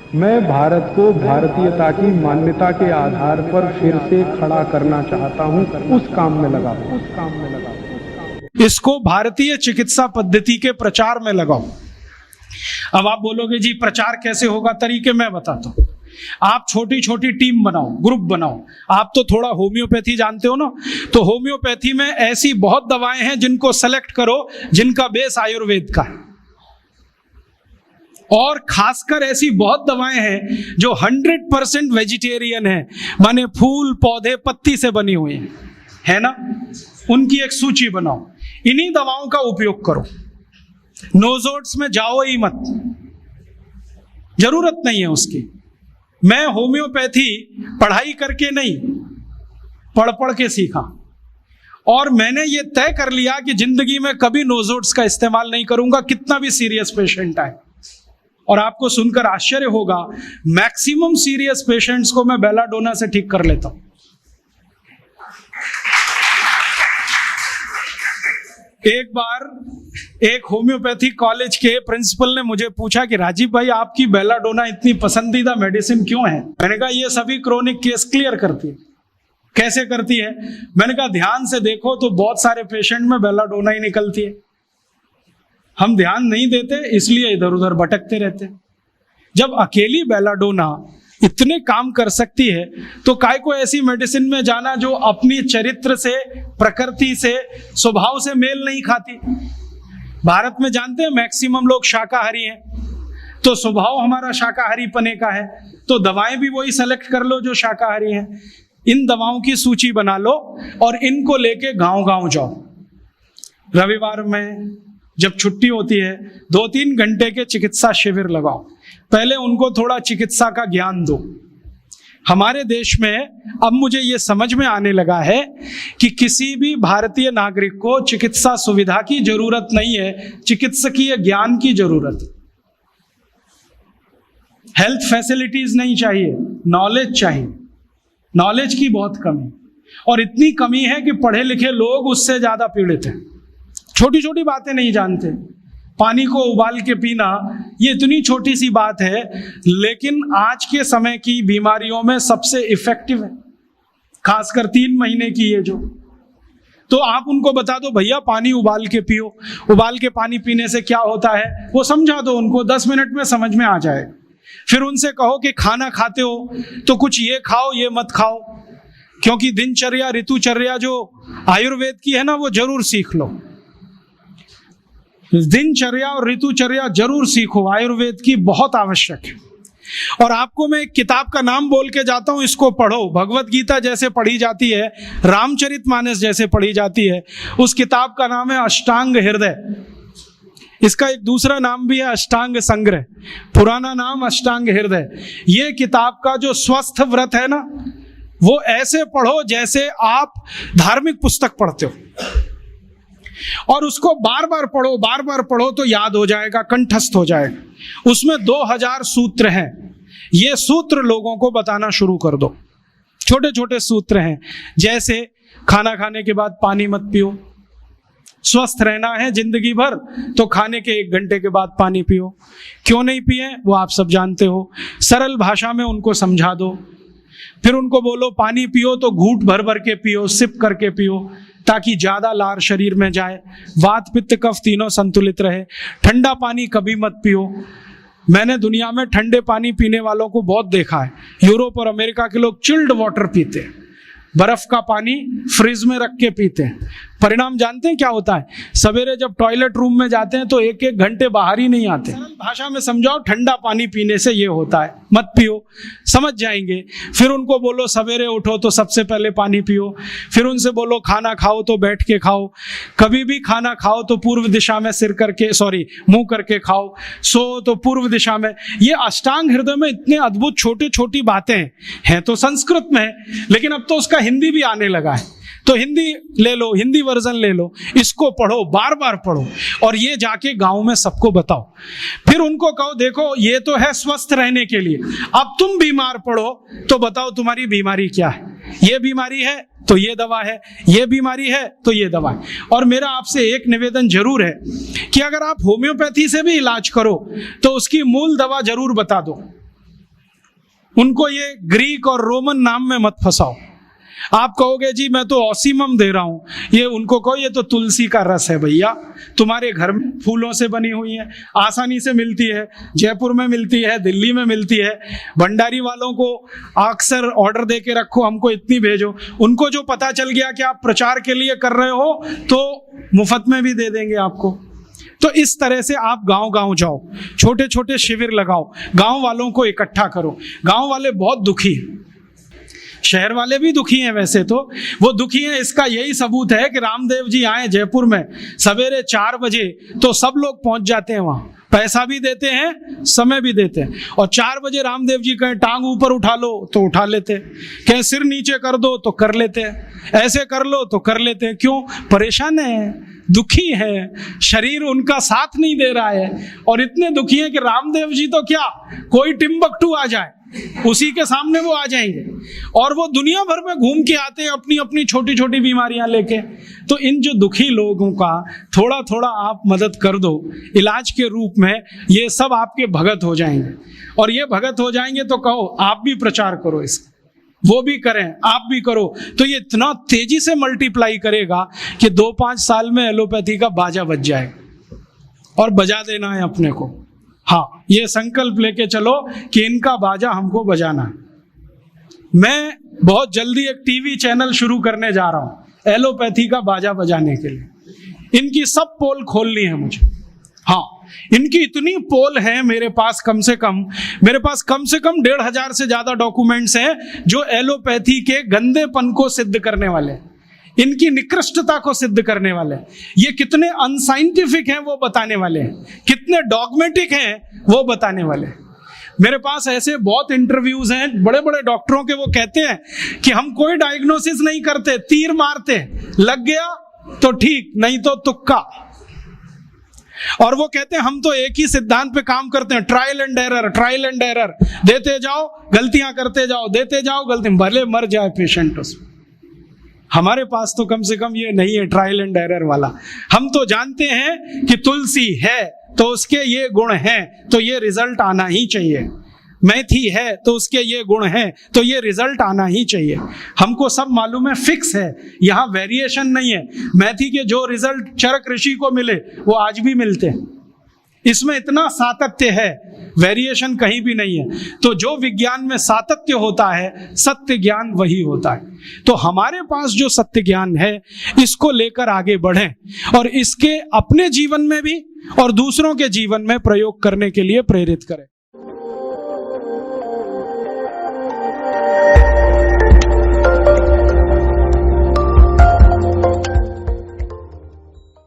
मैं भारत को भारतीयता की मान्यता के आधार पर फिर से खड़ा करना चाहता हूं, उस काम में लगा इसको भारतीय चिकित्सा पद्धति के प्रचार में लगाओ। अब आप बोलोगे जी प्रचार कैसे होगा, तरीके मैं बताता हूं। आप छोटी छोटी टीम बनाओ, ग्रुप बनाओ। आप तो थोड़ा होम्योपैथी जानते हो ना, तो होम्योपैथी में ऐसी बहुत दवाएं हैं जिनको सेलेक्ट करो जिनका बेस आयुर्वेद का है, और खासकर ऐसी बहुत दवाएं हैं जो 100% वेजिटेरियन है, माने फूल पौधे पत्ती से बनी हुई है ना। उनकी एक सूची बनाओ, इन्हीं दवाओं का उपयोग करो। नोजोड्स में जाओ ही मत, जरूरत नहीं है उसकी। मैं होम्योपैथी पढ़ाई करके नहीं, पढ़ पढ़ के सीखा, और मैंने ये तय कर लिया कि जिंदगी में कभी नोजोड्स का इस्तेमाल नहीं करूंगा, कितना भी सीरियस पेशेंट आए। और आपको सुनकर आश्चर्य होगा, मैक्सिमम सीरियस पेशेंट्स को मैं बेलाडोना से ठीक कर लेता हूं। एक बार एक होम्योपैथी कॉलेज के प्रिंसिपल ने मुझे पूछा कि राजीव भाई आपकी बेलाडोना इतनी पसंदीदा मेडिसिन क्यों है? मैंने कहा ये सभी क्रोनिक केस क्लियर करती है। कैसे करती है? मैंने कहा ध्यान से देखो तो बहुत सारे पेशेंट में बेलाडोना ही निकलती है। हम ध्यान नहीं देते इसलिए इधर उधर भटकते रहते। जब अकेली बेलाडोना इतने काम कर सकती है तो काय को ऐसी मेडिसिन में जाना जो अपनी चरित्र से, प्रकृति से, स्वभाव से मेल नहीं खाती। भारत में जानते हैं मैक्सिमम लोग शाकाहारी हैं, तो स्वभाव हमारा शाकाहारी पने का है, तो दवाएं भी वही सेलेक्ट कर लो जो शाकाहारी हैं। इन दवाओं की सूची बना लो और इनको लेके गांव गांव जाओ। रविवार में जब छुट्टी होती है 2-3 घंटे के चिकित्सा शिविर लगाओ। पहले उनको थोड़ा चिकित्सा का ज्ञान दो। हमारे देश में अब मुझे ये समझ में आने लगा है कि किसी भी भारतीय नागरिक को चिकित्सा सुविधा की जरूरत नहीं है, चिकित्सकीय ज्ञान की जरूरत है। हेल्थ फैसिलिटीज नहीं चाहिए, नॉलेज चाहिए। नॉलेज की बहुत कमी, और इतनी कमी है कि पढ़े लिखे लोग उससे ज्यादा पीड़ित हैं। छोटी छोटी बातें नहीं जानते। पानी को उबाल के पीना ये इतनी छोटी सी बात है, लेकिन आज के समय की बीमारियों में सबसे इफेक्टिव है, खासकर 3 महीने की ये जो। तो आप उनको बता दो भैया पानी उबाल के पियो, उबाल के पानी पीने से क्या होता है वो समझा दो उनको, 10 मिनट में समझ में आ जाए। फिर उनसे कहो कि खाना खाते हो तो कुछ ये खाओ ये मत खाओ, क्योंकि दिनचर्या ऋतुचर्या जो आयुर्वेद की है ना वो जरूर सीख लो। दिनचर्या और ऋतुचर्या जरूर सीखो, आयुर्वेद की बहुत आवश्यक है। और आपको मैं एक किताब का नाम बोल के जाता हूं, इसको पढ़ो। भगवत गीता जैसे पढ़ी जाती है, रामचरितमानस जैसे पढ़ी जाती है, उस किताब का नाम है अष्टांग हृदय। इसका एक दूसरा नाम भी है अष्टांग संग्रह, पुराना नाम अष्टांग हृदय। ये किताब का जो स्वस्थ व्रत है ना, वो ऐसे पढ़ो जैसे आप धार्मिक पुस्तक पढ़ते हो, और उसको बार बार पढ़ो तो याद हो जाएगा, कंठस्थ हो जाएगा। उसमें 2000 सूत्र हैं। ये सूत्र लोगों को बताना शुरू कर दो। छोटे छोटे सूत्र हैं, जैसे खाना खाने के बाद पानी मत पियो, स्वस्थ रहना है जिंदगी भर तो खाने के 1 घंटे के बाद पानी पियो। क्यों नहीं पिए वो आप सब जानते हो, सरल भाषा में उनको समझा दो। फिर उनको बोलो पानी पियो तो घूंट भर भर के पियो, सिप करके पियो, ताकि ज्यादा लार शरीर में जाए, वात पित्त कफ तीनों संतुलित रहे। ठंडा पानी कभी मत पियो। मैंने दुनिया में ठंडे पानी पीने वालों को बहुत देखा है। यूरोप और अमेरिका के लोग चिल्ड वाटर पीते हैं, बर्फ का पानी फ्रिज में रख के पीते हैं। परिणाम जानते हैं क्या होता है? सवेरे जब टॉयलेट रूम में जाते हैं तो 1-1 घंटे बाहर ही नहीं आते। सरल भाषा में समझाओ, ठंडा पानी पीने से ये होता है, मत पियो, समझ जाएंगे। फिर उनको बोलो सवेरे उठो तो सबसे पहले पानी पियो। फिर उनसे बोलो खाना खाओ तो बैठ के खाओ, कभी भी खाना खाओ तो पूर्व दिशा में मुंह करके खाओ, सो तो पूर्व दिशा में। ये अष्टांग हृदय में इतने अद्भुत छोटी छोटी बातें हैं तो संस्कृत में है, लेकिन अब तो उसका हिंदी भी आने लगा है, तो हिंदी ले लो, हिंदी वर्जन ले लो, इसको पढ़ो, बार बार पढ़ो, और ये जाके गांव में सबको बताओ। फिर उनको कहो देखो ये तो है स्वस्थ रहने के लिए, अब तुम बीमार पड़ो तो बताओ तुम्हारी बीमारी क्या है। ये बीमारी है तो ये दवा है, ये बीमारी है तो ये दवा है। और मेरा आपसे एक निवेदन जरूर है कि अगर आप होम्योपैथी से भी इलाज करो तो उसकी मूल दवा जरूर बता दो। उनको ये ग्रीक और रोमन नाम में मत फंसाओ। आप कहोगे जी मैं तो ऑसीमम दे रहा हूं, ये उनको कहो ये तो तुलसी का रस है भैया, तुम्हारे घर में फूलों से बनी हुई है, आसानी से मिलती है, जयपुर में मिलती है, दिल्ली में मिलती है। भंडारी वालों को अक्सर ऑर्डर दे के रखो, हमको इतनी भेजो। उनको जो पता चल गया कि आप प्रचार के लिए कर रहे हो तो मुफ्त में भी दे देंगे आपको। तो इस तरह से आप गांव गांव जाओ, छोटे छोटे शिविर लगाओ, गांव वालों को इकट्ठा करो। गांव वाले बहुत दुखी हैं, शहर वाले भी दुखी हैं, वैसे तो वो दुखी हैं। इसका यही सबूत है कि रामदेव जी आए जयपुर में सवेरे 4 बजे तो सब लोग पहुंच जाते हैं वहां, पैसा भी देते हैं, समय भी देते हैं। और 4 बजे रामदेव जी कहें टांग ऊपर उठा लो तो उठा लेते हैं, कहें सिर नीचे कर दो तो कर लेते हैं, ऐसे कर लो तो कर लेते हैं। क्यों? परेशान है, दुखी है, शरीर उनका साथ नहीं दे रहा है। और इतने दुखी हैं कि रामदेव जी तो क्या, कोई टिम्बकटू आ जाए उसी के सामने वो आ जाएंगे। और वो दुनिया भर में घूम के आते हैं अपनी अपनी छोटी छोटी बीमारियां लेके। तो इन जो दुखी लोगों का थोड़ा थोड़ा आप मदद कर दो इलाज के रूप में, ये सब आपके भगत हो जाएंगे। और ये भगत हो जाएंगे तो कहो आप भी प्रचार करो इसका, वो भी करें, आप भी करो, तो ये इतना तेजी से मल्टीप्लाई करेगा कि 2-5 साल में एलोपैथी का बाजा बज जाएगा। और बजा देना है अपने को। हाँ, ये संकल्प लेके चलो कि इनका बाजा हमको बजाना है। मैं बहुत जल्दी एक टीवी चैनल शुरू करने जा रहा हूं एलोपैथी का बाजा बजाने के लिए। इनकी सब पोल खोलनी है मुझे। हाँ, इनकी इतनी पोल है मेरे पास, कम से कम 1,500 से ज्यादा डॉक्यूमेंट्स हैं जो एलोपैथी के गंदेपन को सिद्ध करने वाले हैं, इनकी निकृष्टता को सिद्ध करने वाले हैं। ये कितने अनसाइंटिफिक हैं वो बताने वाले हैं, कितने डॉगमेटिक हैं वो बताने वाले हैं। मेरे पास ऐसे बहुत इंटरव्यूज हैं बड़े बड़े डॉक्टरों के, वो कहते हैं कि हम कोई डायग्नोसिस नहीं करते, तीर मारते, लग गया तो ठीक, नहीं तो तुक्का। और वो कहते हैं हम तो एक ही सिद्धांत पे काम करते हैं, ट्रायल एंड एरर, देते जाओ गलतियां करते जाओ, देते जाओ गलती, भले मर जाए पेशेंट उसमें। हमारे पास तो कम से कम ये नहीं है ट्रायल एंड एरर वाला। हम तो जानते हैं कि तुलसी है तो उसके ये गुण हैं तो ये रिजल्ट आना ही चाहिए, मेथी है तो उसके ये गुण हैं तो ये रिजल्ट आना ही चाहिए। हमको सब मालूम है, फिक्स है, यहाँ वेरिएशन नहीं है। मेथी के जो रिजल्ट चरक ऋषि को मिले वो आज भी मिलते हैं। इसमें इतना सातत्य है, वेरिएशन कहीं भी नहीं है। तो जो विज्ञान में सातत्य होता है, सत्य ज्ञान वही होता है। तो हमारे पास जो सत्य ज्ञान है इसको लेकर आगे बढ़ें और इसके अपने जीवन में भी और दूसरों के जीवन में प्रयोग करने के लिए प्रेरित करें।